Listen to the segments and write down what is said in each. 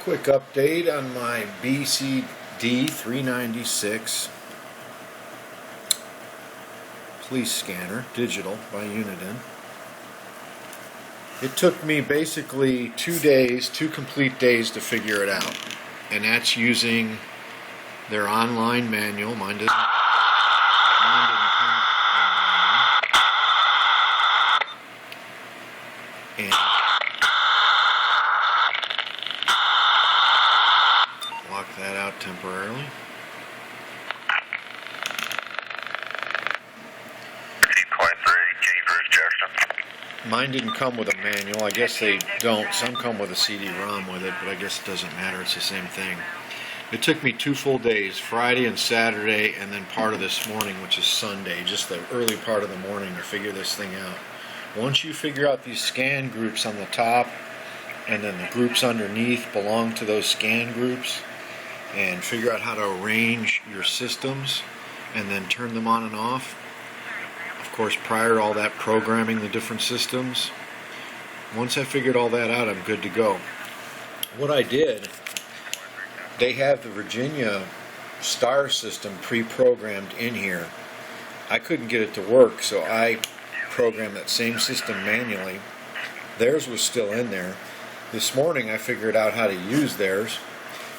Quick update on my BCD396 police scanner, digital by Uniden. It took me basically 2 days, 2 complete days to figure it out. And that's using their online manual. Mine didn't come and lock that out temporarily. Mine didn't come with a manual. I guess they don't. Some come with a CD-ROM with it, but I guess it doesn't matter. It's the same thing. It took me 2 full days, Friday and Saturday, and then part of this morning, which is Sunday, just the early part of the morning to figure this thing out. Once you figure out these scan groups on the top, and then the groups underneath belong to those scan groups, and figure out how to arrange your systems, and then turn them on and off. Of course, prior to all that programming the different systems, once I figured all that out, I'm good to go. What I did, they have the Virginia STAR system pre-programmed in here. I couldn't get it to work, so I programmed that same system manually. Theirs was still in there. This morning I figured out how to use theirs.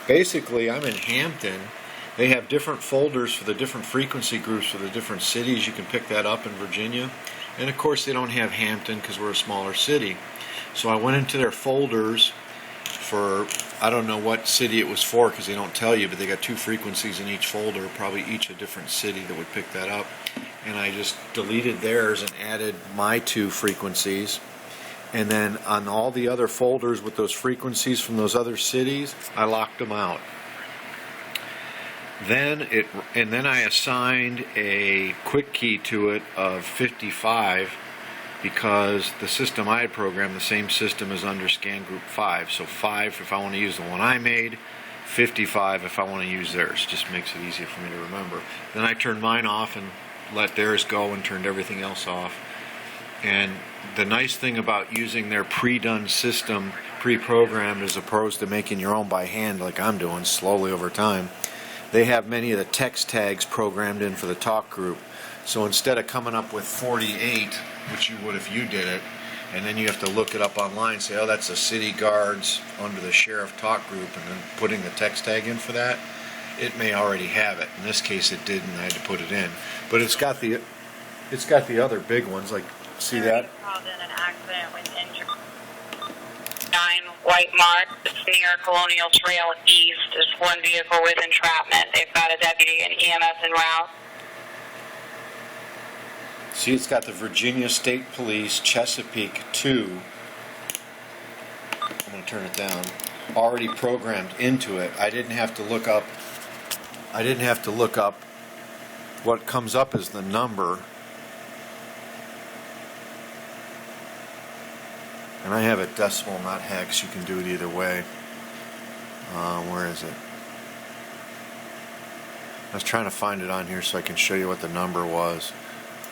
Basically, I'm in Hampton. They have different folders for the different frequency groups for the different cities. You can pick that up in Virginia. And of course they don't have Hampton because we're a smaller city. So I went into their folders for, I don't know what city it was for because they don't tell you, but they got 2 frequencies in each folder, probably each a different city that would pick that up. And I just deleted theirs and added my 2 frequencies. And then on all the other folders with those frequencies from those other cities, I locked them out. Then I assigned a quick key to it of 55 because the system I had programmed, the same system is under scan group 5. So 5 if I want to use the one I made, 55 if I want to use theirs. Just makes it easier for me to remember. Then I turned mine off and let theirs go and turned everything else off. And the nice thing about using their pre-done system, pre-programmed, as opposed to making your own by hand like I'm doing slowly over time, they have many of the text tags programmed in for the talk group. So instead of coming up with 48, which you would if you did it, and then you have to look it up online and say, oh, that's the city guards under the sheriff talk group, and then putting the text tag in for that, it may already have it. In this case it didn't, I had to put it in. But it's got the other big ones, like, see that? Called in an accident with injury. 9 White Mark, it's near Colonial Trail East. There's one vehicle with entrapment. They've got a deputy and EMS en route. See, it's got the Virginia State Police Chesapeake 2. I'm going to turn it down. Already programmed into it. I didn't have to look up what comes up as the number. And I have it decimal, not hex. You can do it either way. Where is it? I was trying to find it on here so I can show you what the number was.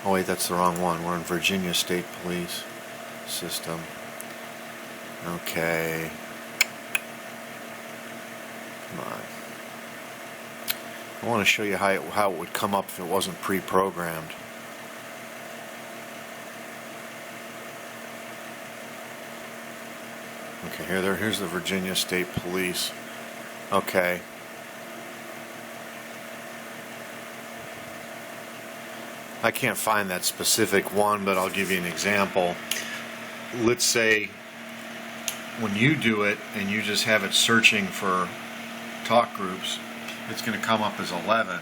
Oh wait, that's the wrong one. We're in Virginia State Police system. Okay. Come on. I want to show you how it would come up if it wasn't pre-programmed. Okay, here's the Virginia State Police. Okay. I can't find that specific one, but I'll give you an example. Let's say when you do it and you just have it searching for talk groups, it's going to come up as 11.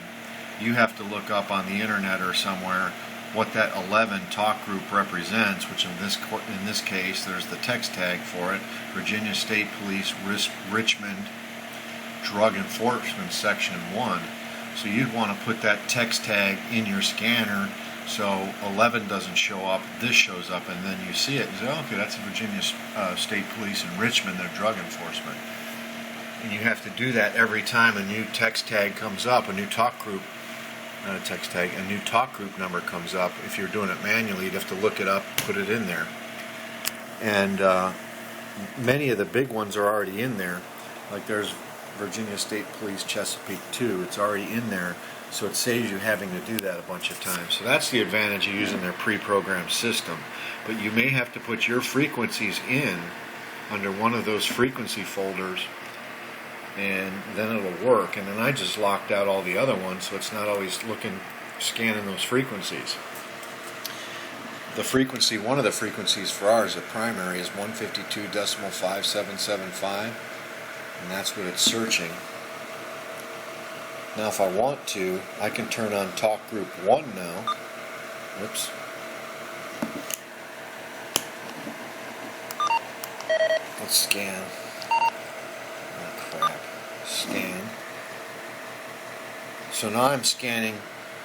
You have to look up on the internet or somewhere what that 11 talk group represents, which in this case there's the text tag for it, Virginia State Police Richmond Drug Enforcement Section 1. So you'd want to put that text tag in your scanner so 11 doesn't show up, this shows up, and then you see it and say, oh, okay, that's the Virginia State Police in Richmond, their drug enforcement. And you have to do that every time a new text tag comes up, a new talk group, not a text tag, a new talk group number comes up. If you're doing it manually, you'd have to look it up, put it in there. And many of the big ones are already in there. Like there's Virginia State Police Chesapeake 2. It's already in there, so it saves you having to do that a bunch of times. So that's the advantage of using their pre-programmed system. But you may have to put your frequencies in under one of those frequency folders, and then it'll work. And then I just locked out all the other ones, so it's not always scanning those frequencies. The frequency, one of the frequencies for ours, the primary, is 152.5775, and that's what it's searching. Now if I want to, I can turn on Talk Group 1 now. Whoops. Let's scan. Oh crap. Scan. So now I'm scanning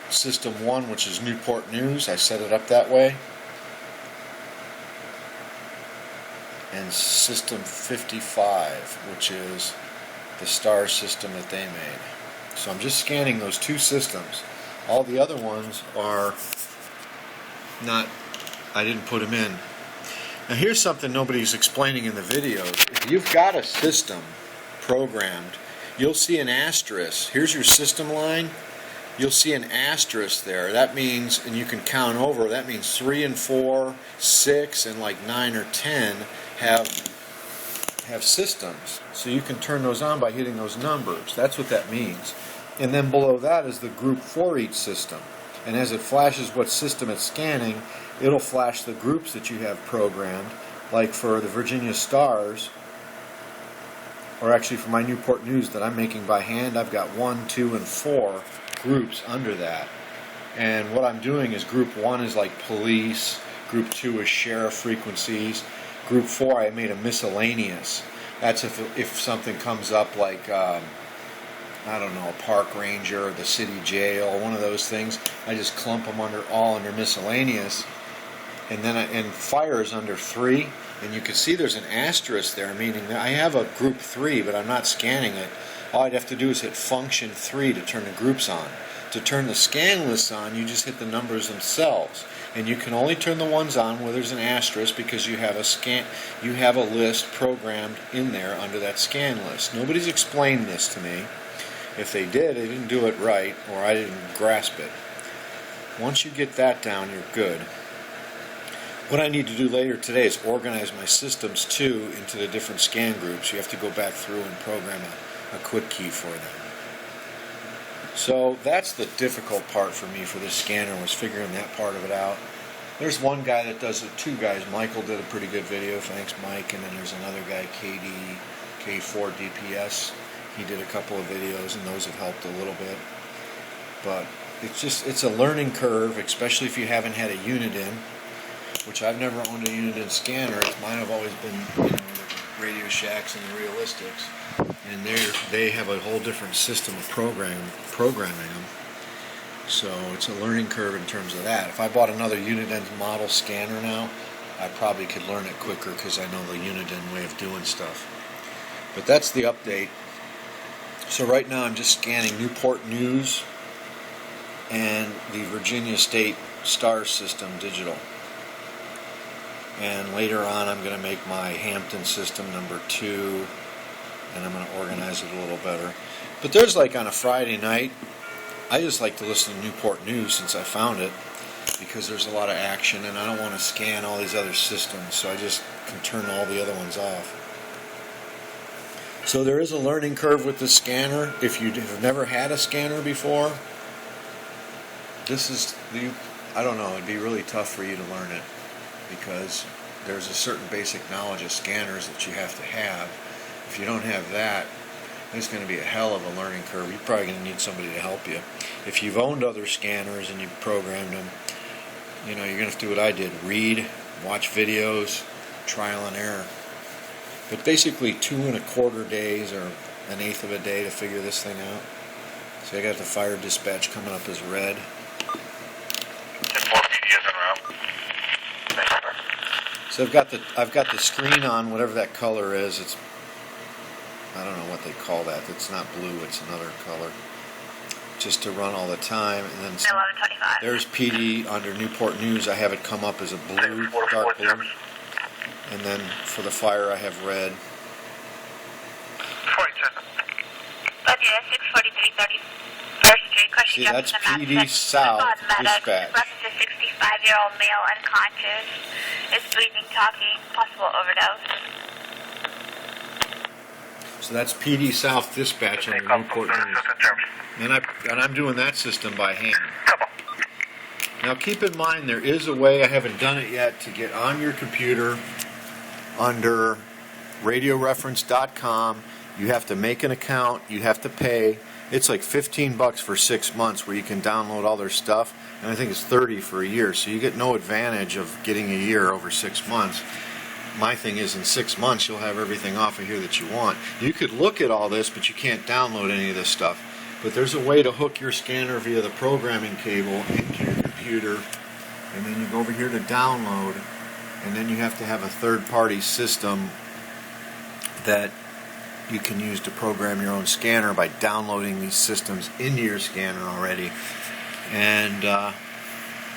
System 1, which is Newport News. I set it up that way. And System 55, which is the star system that they made. So I'm just scanning those two systems. All the other ones are not, I didn't put them in. Now here's something nobody's explaining in the videos. If you've got a system programmed, you'll see an asterisk. Here's your system line. You'll see an asterisk there. That means, and you can count over, that means 3 and 4, 6, and like 9 or 10 have systems. So you can turn those on by hitting those numbers. That's what that means. And then below that is the group for each system. And as it flashes what system it's scanning, it'll flash the groups that you have programmed. Like for the Virginia Stars, or actually for my Newport News that I'm making by hand, I've got 1, 2, and 4 groups under that. And what I'm doing is group 1 is like police, group 2 is sheriff frequencies, group 4 I made a miscellaneous. That's if something comes up like I don't know, a park ranger or the city jail, one of those things. I just clump them all under miscellaneous, and then and fire is under 3, and you can see there's an asterisk there, meaning that I have a group 3, but I'm not scanning it. All I'd have to do is hit function 3 to turn the groups on. To turn the scan lists on, you just hit the numbers themselves, and you can only turn the ones on where there's an asterisk because you have a list programmed in there under that scan list. Nobody's explained this to me. If they did, they didn't do it right, or I didn't grasp it. Once you get that down, you're good. What I need to do later today is organize my systems too into the different scan groups. You have to go back through and program a quick key for them. So that's the difficult part for me for this scanner, was figuring that part of it out. There's one guy that does it, 2 guys. Michael did a pretty good video, thanks Mike, and then there's another guy, K4DPS. He did a couple of videos, and those have helped a little bit. But it's a learning curve, especially if you haven't had a unit in, which I've never owned a unit in scanner. Mine have always been, the Radio Shacks and the Realistics, and they have a whole different system of programming them. So it's a learning curve in terms of that. If I bought another Uniden model scanner now, I probably could learn it quicker because I know the Uniden way of doing stuff. But that's the update. So right now I'm just scanning Newport News and the Virginia State Star System digital. And later on I'm going to make my Hampton system number 2, and I'm going to organize it a little better. But there's like on a Friday night, I just like to listen to Newport News since I found it, because there's a lot of action and I don't want to scan all these other systems, so I just can turn all the other ones off. So there is a learning curve with the scanner. If you have never had a scanner before, I don't know, it'd be really tough for you to learn it, because there's a certain basic knowledge of scanners that you have to have. If you don't have that, it's going to be a hell of a learning curve. You're probably going to need somebody to help you. If you've owned other scanners and you've programmed them, you're going to have to do what I did. Read, watch videos, trial and error. But basically 2 1/4 days or 1/8 of a day to figure this thing out. So I got the fire dispatch coming up as red. So I've got the screen on, whatever that color is. It's, I don't know what they call that. It's not blue, it's another color. Just to run all the time. And then 11:25. there's PD under Newport News. I have it come up as a blue, dark blue. And then for the fire I have red. 42 31st Street, question See, that's PD South Dispatch. Reference to 65-year-old male unconscious, is breathing, talking, possible overdose. So that's PD South Dispatch on the Newport News. And I'm doing that system by hand. Now keep in mind there is a way, I haven't done it yet, to get on your computer under radioreference.com. You have to make an account, you have to pay. It's like $15 for 6 months where you can download all their stuff, and I think it's $30 for a year. So you get no advantage of getting a year over 6 months. My thing is in 6 months you'll have everything off of here that you want. You could look at all this, but you can't download any of this stuff. But there's a way to hook your scanner via the programming cable into your computer, and then you go over here to download, and then you have to have a third-party system that you can use to program your own scanner by downloading these systems into your scanner already. And I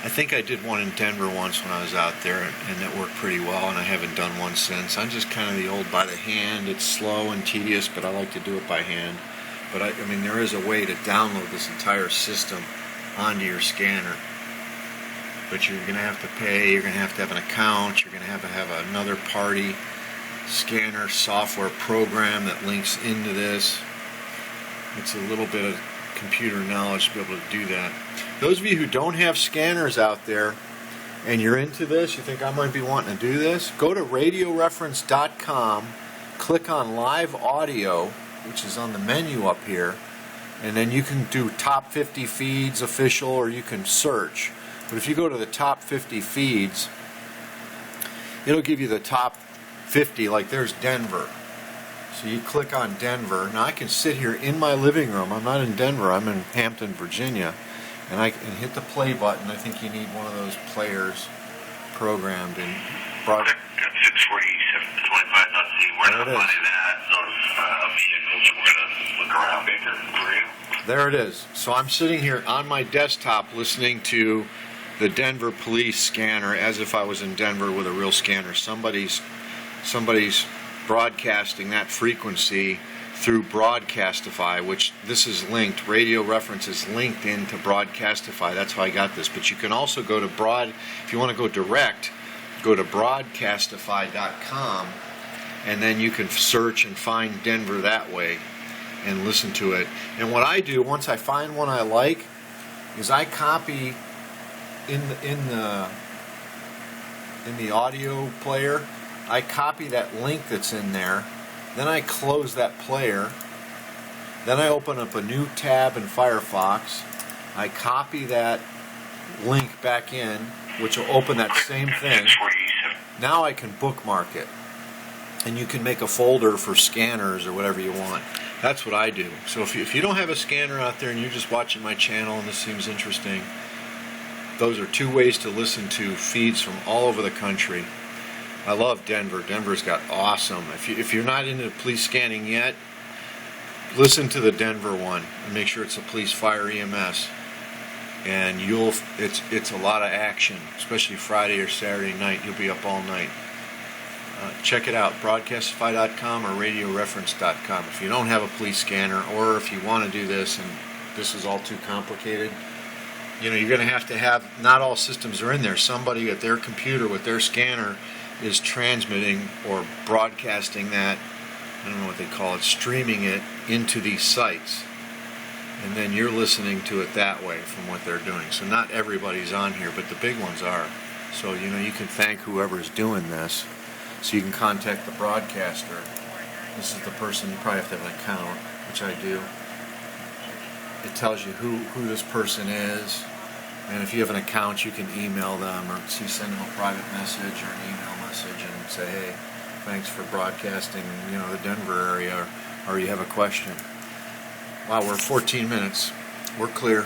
think I did one in Denver once when I was out there, and that worked pretty well, and I haven't done one since. I'm just kind of the old by the hand. It's slow and tedious, but I like to do it by hand. But I mean, there is a way to download this entire system onto your scanner. But you're going to have to pay, you're going to have an account, you're going to have another party scanner software program that links into this. It's a little bit of computer knowledge to be able to do that. Those of you who don't have scanners out there and you're into this, you think I might be wanting to do this, go to radioreference.com, click on live audio, which is on the menu up here, and then you can do top 50 feeds official, or you can search. But if you go to the top 50 feeds, it'll give you the top 50, like there's Denver. So you click on Denver. Now I can sit here in my living room. I'm not in Denver, I'm in Hampton, Virginia. And I can hit the play button. I think you need one of those players programmed in broad. 64725.c. We're not finding that those vehicles. We're going to look around bigger for you. There it is. So I'm sitting here on my desktop listening to the Denver police scanner as if I was in Denver with a real scanner. Somebody's broadcasting that frequency through Broadcastify, which this is linked. Radio Reference is linked into Broadcastify. That's how I got this. But you can also go to if you want to go direct, go to broadcastify.com, and then you can search and find Denver that way and listen to it. And what I do once I find one I like is I copy in the audio player, I copy that link that's in there, then I close that player, then I open up a new tab in Firefox, I copy that link back in, which will open that same thing. Now I can bookmark it, and you can make a folder for scanners or whatever you want. That's what I do. So if you don't have a scanner out there and you're just watching my channel and this seems interesting, those are two ways to listen to feeds from all over the country. I love Denver. Denver's got awesome. If you're not into police scanning yet, listen to the Denver one and make sure it's a police, fire, EMS. And it's a lot of action, especially Friday or Saturday night. You'll be up all night. Check it out, broadcastify.com or radioreference.com. If you don't have a police scanner, or if you want to do this and this is all too complicated, you're going to have, not all systems are in there. Somebody at their computer with their scanner is transmitting or broadcasting that, I don't know what they call it, streaming it into these sites. And then you're listening to it that way from what they're doing. So not everybody's on here, but the big ones are. So, you can thank whoever's doing this. So you can contact the broadcaster. This is the person, you probably have to have an account, which I do. It tells you who this person is. And if you have an account, you can email them or send them a private message or an email message and say, hey, thanks for broadcasting, the Denver area, or you have a question. Wow, we're 14 minutes. We're clear.